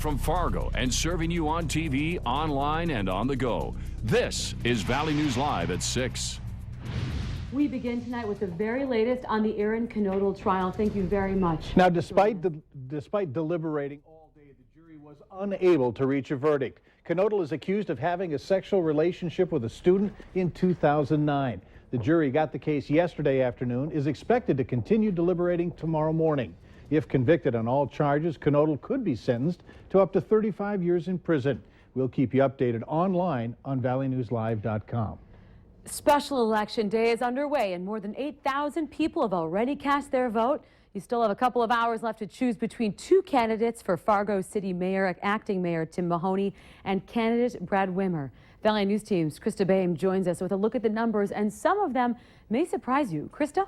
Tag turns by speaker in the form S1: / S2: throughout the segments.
S1: from Fargo and serving you on TV, online, and on the go. This is Valley News Live at 6.
S2: We begin tonight with the very latest on the Aaron Knodel trial. Thank you very much.
S3: Now, despite deliberating all day, the jury was unable to reach a verdict. Knodel is accused of having a sexual relationship with a student in 2009. The jury got the case yesterday afternoon, is expected to continue deliberating tomorrow morning. If convicted on all charges, Knodel could be sentenced to up to 35 years in prison. We'll keep you updated online on valleynewslive.com.
S2: Special election day is underway and more than 8,000 people have already cast their vote. You still have a couple of hours left to choose between two candidates for Fargo City Mayor, Acting Mayor Tim Mahoney and candidate Brad Wimmer. Valley News Team's Krista Boehm joins us with a look at the numbers, and some of them may surprise you. Krista?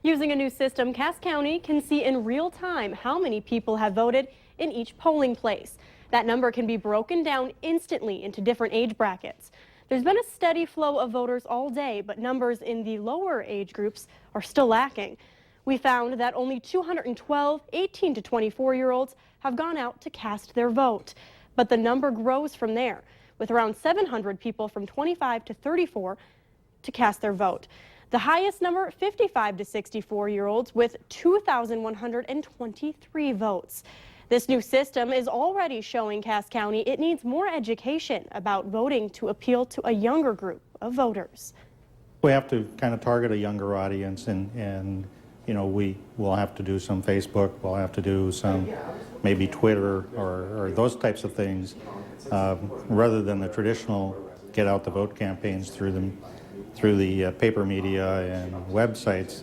S4: Using a new system, Cass County can see in real time how many people have voted in each polling place. That number can be broken down instantly into different age brackets. There's been a steady flow of voters all day, but numbers in the lower age groups are still lacking. We found that only 212 18 to 24-year-olds have gone out to cast their vote. But the number grows from there, with around 700 people from 25 to 34 to cast their vote. The highest number, 55 to 64-year-olds, with 2,123 votes. This new system is already showing Cass County it needs more education about voting to appeal to a younger group of voters.
S5: We have to kind of target a younger audience, and you know, we will have to do some Facebook, we'll have to do some maybe Twitter or those types of things, rather than the traditional get out the vote campaigns through the paper media and websites.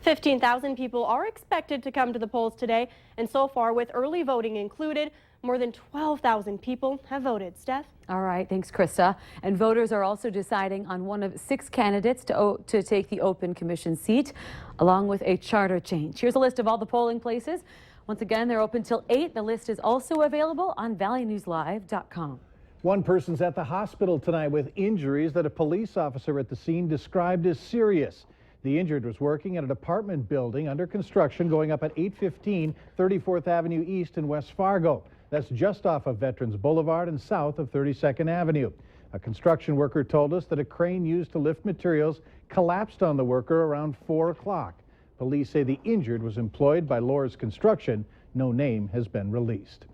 S4: 15,000 people are expected to come to the polls today, and so far, with early voting included, more than 12,000 people have voted. Steph?
S2: All right, thanks, Krista. And voters are also deciding on one of 6 candidates to take the open commission seat, along with a charter change. Here's a list of all the polling places. Once again, they're open till 8. The list is also available on valleynewslive.com.
S3: One person's at the hospital tonight with injuries that a police officer at the scene described as serious. The injured was working at an apartment building under construction going up at 815 34th Avenue East in West Fargo. That's just off of Veterans Boulevard and south of 32nd Avenue. A construction worker told us that a crane used to lift materials collapsed on the worker around 4 o'clock. Police say the injured was employed by Lohr's Construction. No name has been released.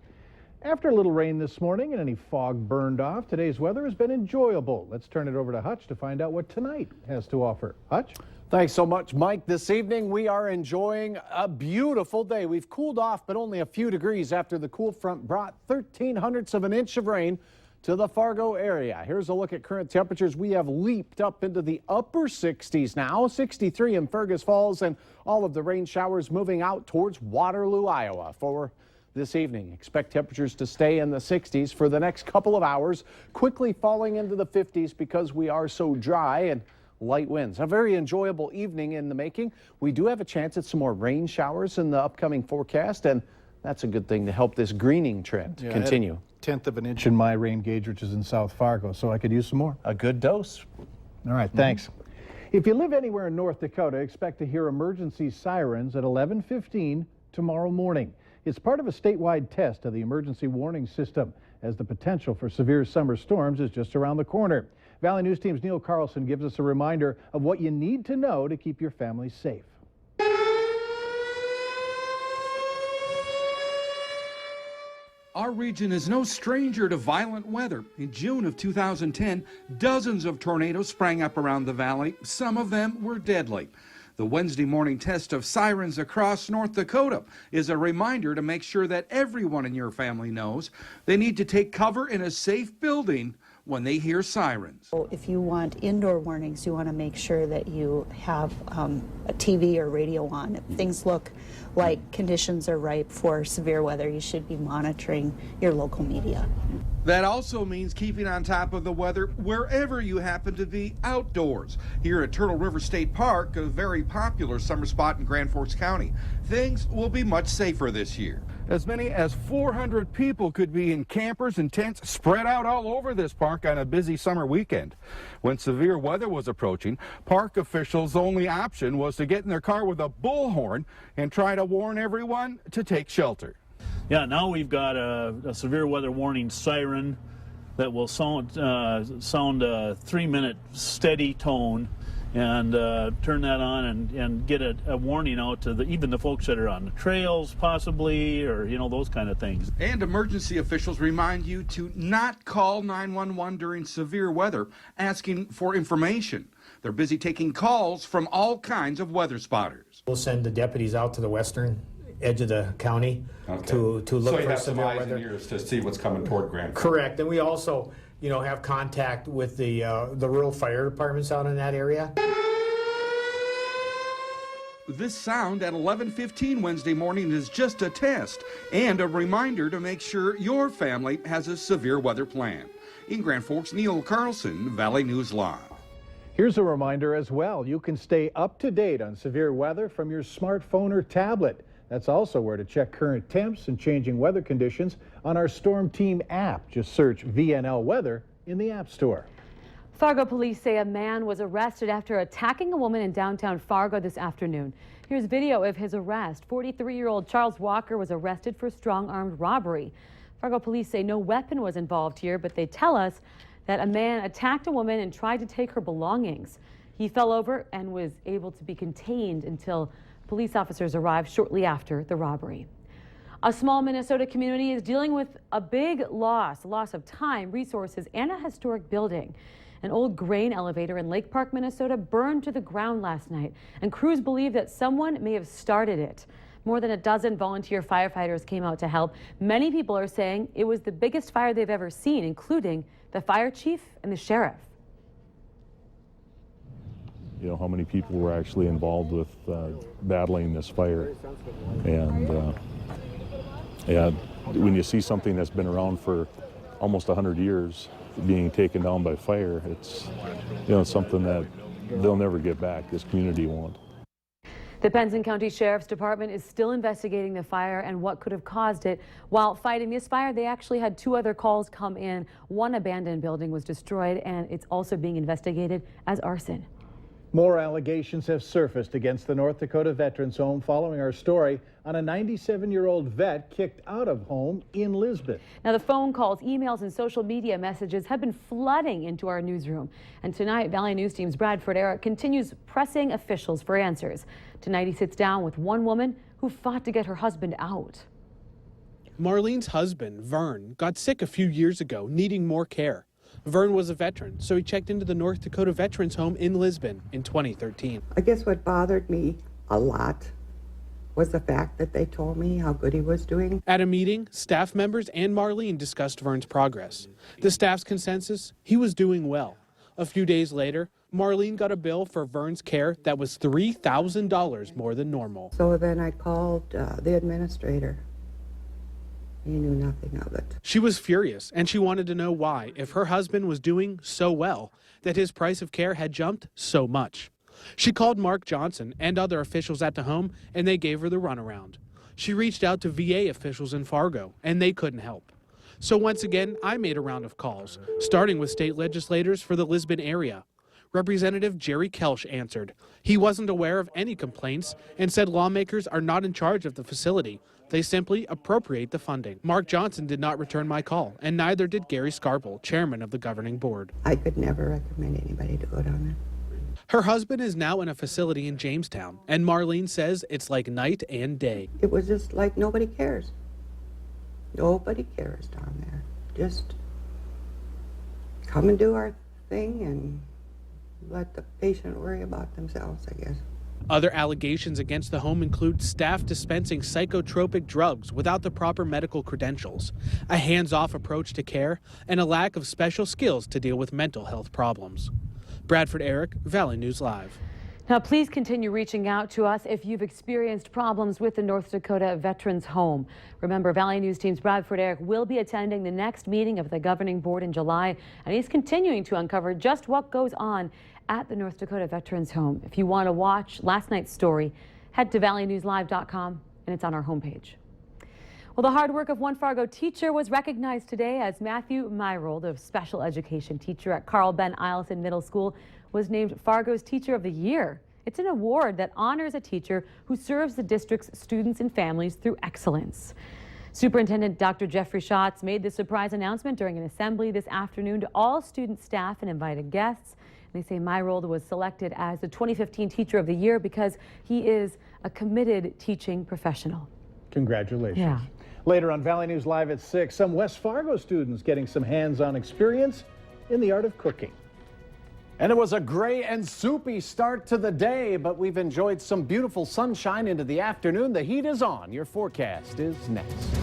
S3: After a little rain this morning and any fog burned off, today's weather has been enjoyable. Let's turn it over to Hutch to find out what tonight has to offer. Hutch?
S6: Thanks so much, Mike. This evening we are enjoying a beautiful day. We've cooled off, but only a few degrees after the cool front brought 0.13 of an inch of rain to the Fargo area. Here's a look at current temperatures. We have leaped up into the upper 60s now, 63 in Fergus Falls, and all of the rain showers moving out towards Waterloo, Iowa for this evening. Expect temperatures to stay in the 60s for the next couple of hours, quickly falling into the 50s because we are so dry and light winds. A very enjoyable evening in the making. We do have a chance at some more rain showers in the upcoming forecast, and that's a good thing to help this greening trend continue.
S3: 1/10 of an inch in my rain gauge, which is in South Fargo, so I could use some more.
S6: A good dose.
S3: All right, thanks. If you live anywhere in North Dakota, expect to hear emergency sirens at 11:15 tomorrow morning. It's part of a statewide test of the emergency warning system, as the potential for severe summer storms is just around the corner. Valley News Team's Neil Carlson gives us a reminder of what you need to know to keep your family safe.
S7: Our region is no stranger to violent weather. In June of 2010, dozens of tornadoes sprang up around the valley. Some of them were deadly. The Wednesday morning test of sirens across North Dakota is a reminder to make sure that everyone in your family knows they need to take cover in a safe building when they hear sirens.
S8: If you want indoor warnings, you want to make sure that you have a TV or radio on. If things look like conditions are ripe for severe weather, you should be monitoring your local media.
S7: That also means keeping on top of the weather wherever you happen to be outdoors. Here at Turtle River State Park, a very popular summer spot in Grand Forks County, things will be much safer this year. As many as 400 people could be in campers and tents spread out all over this park on a busy summer weekend. When severe weather was approaching, park officials' only option was to get in their car with a bullhorn and try to warn everyone to take shelter.
S9: Yeah, now we've got a severe weather warning siren that will sound a 3-minute steady tone, and turn that on and get a warning out to even the folks that are on the trails possibly, or those kind of things.
S7: And emergency officials remind you to not call 911 during severe weather asking for information. They're busy taking calls from all kinds of weather spotters.
S10: We'll send the deputies out to the western edge of the county to look for severe weather.
S11: So you have some eyes and ears to see what's coming toward Grand Forks.
S10: Correct, and we also, have contact with the rural fire departments out in that area.
S7: This sound at 11:15 Wednesday morning is just a test and a reminder to make sure your family has a severe weather plan. In Grand Forks, Neil Carlson, Valley News Live.
S3: Here's a reminder as well. You can stay up to date on severe weather from your smartphone or tablet. That's also where to check current temps and changing weather conditions on our Storm Team app. Just search VNL Weather in the App Store.
S2: Fargo police say a man was arrested after attacking a woman in downtown Fargo this afternoon. Here's video of his arrest. 43-year-old Charles Walker was arrested for strong-armed robbery. Fargo police say no weapon was involved here, but they tell us that a man attacked a woman and tried to take her belongings. He fell over and was able to be contained until police officers arrived shortly after the robbery. A small Minnesota community is dealing with a big loss of time, resources, and a historic building. An old grain elevator in Lake Park, Minnesota burned to the ground last night, and crews believe that someone may have started it. More than a dozen volunteer firefighters came out to help. Many people are saying it was the biggest fire they've ever seen, including the fire chief and the sheriff.
S12: How many people were actually involved with battling this fire. And when you see something that's been around for almost 100 years being taken down by fire, it's something that they'll never get back. This community won't.
S2: The Benson County Sheriff's Department is still investigating the fire and what could have caused it. While fighting this fire, they actually had 2 other calls come in. One abandoned building was destroyed, and it's also being investigated as arson.
S3: More allegations have surfaced against the North Dakota Veterans Home following our story on a 97-year-old vet kicked out of home in Lisbon.
S2: Now, the phone calls, emails, and social media messages have been flooding into our newsroom. And tonight, Valley News Team's Bradford Eric continues pressing officials for answers. Tonight, he sits down with one woman who fought to get her husband out.
S13: Marlene's husband, Vern, got sick a few years ago, needing more care. Vern was a veteran, so he checked into the North Dakota Veterans Home in Lisbon in 2013.
S14: I guess what bothered me a lot was the fact that they told me how good he was doing.
S13: At a meeting, staff members and Marlene discussed Vern's progress. The staff's consensus, he was doing well. A few days later, Marlene got a bill for Vern's care that was $3,000 more than normal.
S14: So then I called the administrator. He knew nothing of it.
S13: She was furious, and she wanted to know why, if her husband was doing so well, that his price of care had jumped so much. She called Mark Johnson and other officials at the home, and they gave her the runaround. She reached out to VA officials in Fargo, and they couldn't help. So once again, I made a round of calls, starting with state legislators for the Lisbon area. Representative Jerry Kelsch answered. He wasn't aware of any complaints and said lawmakers are not in charge of the facility. They simply appropriate the funding. Mark Johnson did not return my call, and neither did Gary Scarpel, chairman of the governing board.
S14: I could never recommend anybody to go down there.
S13: Her husband is now in a facility in Jamestown, and Marlene says it's like night and day.
S14: It was just like nobody cares. Nobody cares down there. Just come and do our thing and let the patient worry about themselves, I guess.
S13: Other allegations against the home include staff dispensing psychotropic drugs without the proper medical credentials, a hands-off approach to care, and a lack of special skills to deal with mental health problems. Bradford Eric, Valley News Live.
S2: Now, please continue reaching out to us if you've experienced problems with the North Dakota Veterans Home. Remember, Valley News Team's Bradford Eric will be attending the next meeting of the governing board in July, and he's continuing to uncover just what goes on at the North Dakota Veterans Home. If you want to watch last night's story, head to valleynewslive.com, and it's on our homepage. Well, the hard work of one Fargo teacher was recognized today as Matthew Myrold, a special education teacher at Carl Ben Eielson Middle School, was named Fargo's Teacher of the Year. It's an award that honors a teacher who serves the district's students and families through excellence. Superintendent Dr. Jeffrey Schatz made the surprise announcement during an assembly this afternoon to all student staff and invited guests. They say Myrold was selected as the 2015 Teacher of the Year because he is a committed teaching professional.
S3: Congratulations.
S2: Yeah.
S3: Later on Valley News Live at 6, some West Fargo students getting some hands-on experience in the art of cooking.
S6: And it was a gray and soupy start to the day, but we've enjoyed some beautiful sunshine into the afternoon. The heat is on. Your forecast is next.